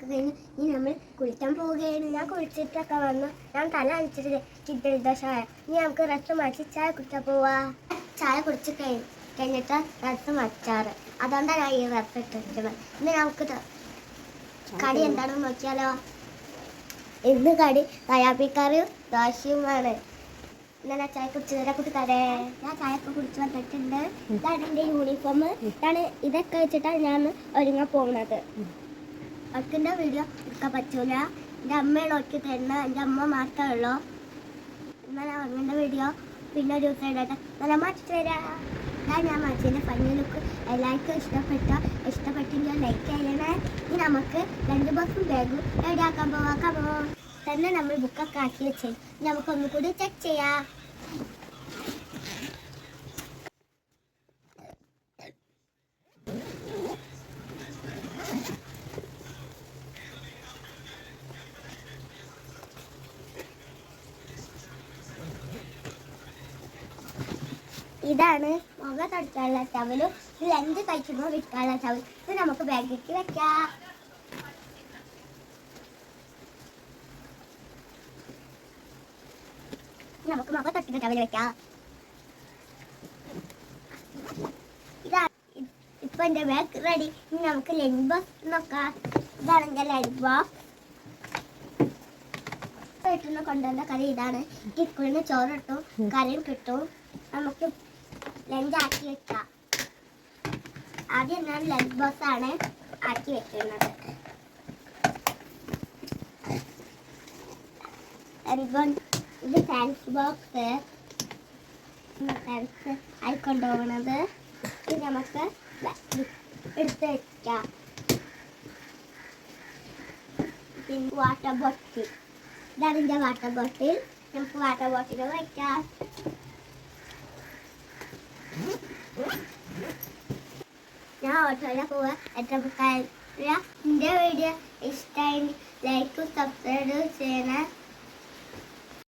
ഒക്കെ കഴിഞ്ഞ് ഇനി നമ്മൾ കുളിക്കാൻ പോവുകയാണ്. ഞാൻ കുളിച്ചിട്ടൊക്കെ വന്നു. ഞാൻ തല അണിച്ചിട്ട് കിട്ടിയ ചായ. ഇനി നമുക്ക് രസം മാറ്റി ചായ കുടിക്കാൻ പോവാ. ചായ കുടിച്ച് കഴിഞ്ഞിട്ട് രസം വച്ചാറ്. അതുകൊണ്ടാണ് ഞാൻ ഈ രസം ഇട്ടിരിക്കുന്നത്. ഇന്ന് നമുക്ക് കടി എന്താണെന്ന് നോക്കിയാലോ. ഇന്ന് കടി തയ്യാപ്പിക്കറിയും ദോശയുമാണ്. ഇന്നലെ ചായ കുടിച്ചതിനെ കൂട്ടുകാരെ ഞാൻ ചായയൊക്കെ കുടിച്ച് വന്നിട്ടുണ്ട്. ഇതാണ് എൻ്റെ യൂണിഫോം. ഇതൊക്കെ വെച്ചിട്ടാണ് ഞാൻ ഒരുങ്ങാൻ പോകുന്നത്. ഒക്കിൻ്റെ വീഡിയോ എടുക്കാൻ പറ്റൂല. എൻ്റെ അമ്മയാണ് ഒക്കി തരുന്നത്. എൻ്റെ അമ്മ മാത്രമേ ഉള്ളൂ. ഇന്നലെ അമ്മേൻ്റെ വീഡിയോ പിന്നെ ഒരു ദിവസം ഇടട്ടെ. നല്ല മാറ്റി തരാം. ഞാൻ മാറ്റിൻ്റെ ഫണ്ണി ലുക്ക് എല്ലാവർക്കും ഇഷ്ടപ്പെട്ടെങ്കിൽ ലൈക്ക് ചെയ്യണേ. ഇനി നമുക്ക് 2 ബോക്സും ബാഗും റെഡിയാക്കാൻ പോവാക്കാമോ. തന്നെ നമ്മൾ ബുക്കൊക്കെ ആക്കി വെച്ചേ. നമുക്കൊന്നും കൂടി ചെക്ക് ചെയ്യാം. ഇതാണ് മുഖം തുടക്കാനുള്ള ടവലും. ഇത് ലഞ്ച് കഴിക്കുമ്പോൾ വിൽക്കാനുള്ള ടവൽ. ഇത് നമുക്ക് ബാഗിലേക്ക് വെക്കാം. നമുക്ക് മുഖം തൊട്ടിട്ട് ടവൽ വെക്കാം. ഇപ്പൊ എന്റെ ബാഗ് റെഡി. ഇനി നമുക്ക് ലഞ്ച് ബോക്സ് നോക്കാം. ഇതാണ് എന്റെ ലഞ്ച് ബോക്സ്. വീട്ടിൽ നിന്ന് കൊണ്ടുവന്ന കറി ഇതാണ്. സ്കൂളിന് ചോറ് കിട്ടും, കറിയും കിട്ടും. നമുക്ക് ലഞ്ച് ആക്കി വെക്കാം. ആദ്യം ഞാൻ ലഞ്ച് ബോക്സ് ആണ് ആക്കി വെക്കുന്നത്. ഇത് സാൻസ് ബോക്സ് ആയിക്കൊണ്ടുപോകണത്. ഇത് നമുക്ക് എടുത്ത് വെക്കാം. പിന്നെ വാട്ടർ ബോട്ടിൽ. ഇതാണ് എൻ്റെ വാട്ടർ ബോട്ടിൽ. നമുക്ക് വാട്ടർ ബോട്ടിൽ വയ്ക്കാം. ഞാൻ ഓട്ടോയിലെ പോവാ. എന്റെ വീഡിയോ ഇഷ്ടമായി ലൈക്കും സബ്സ്ക്രൈബ് ചെയ്യണേ.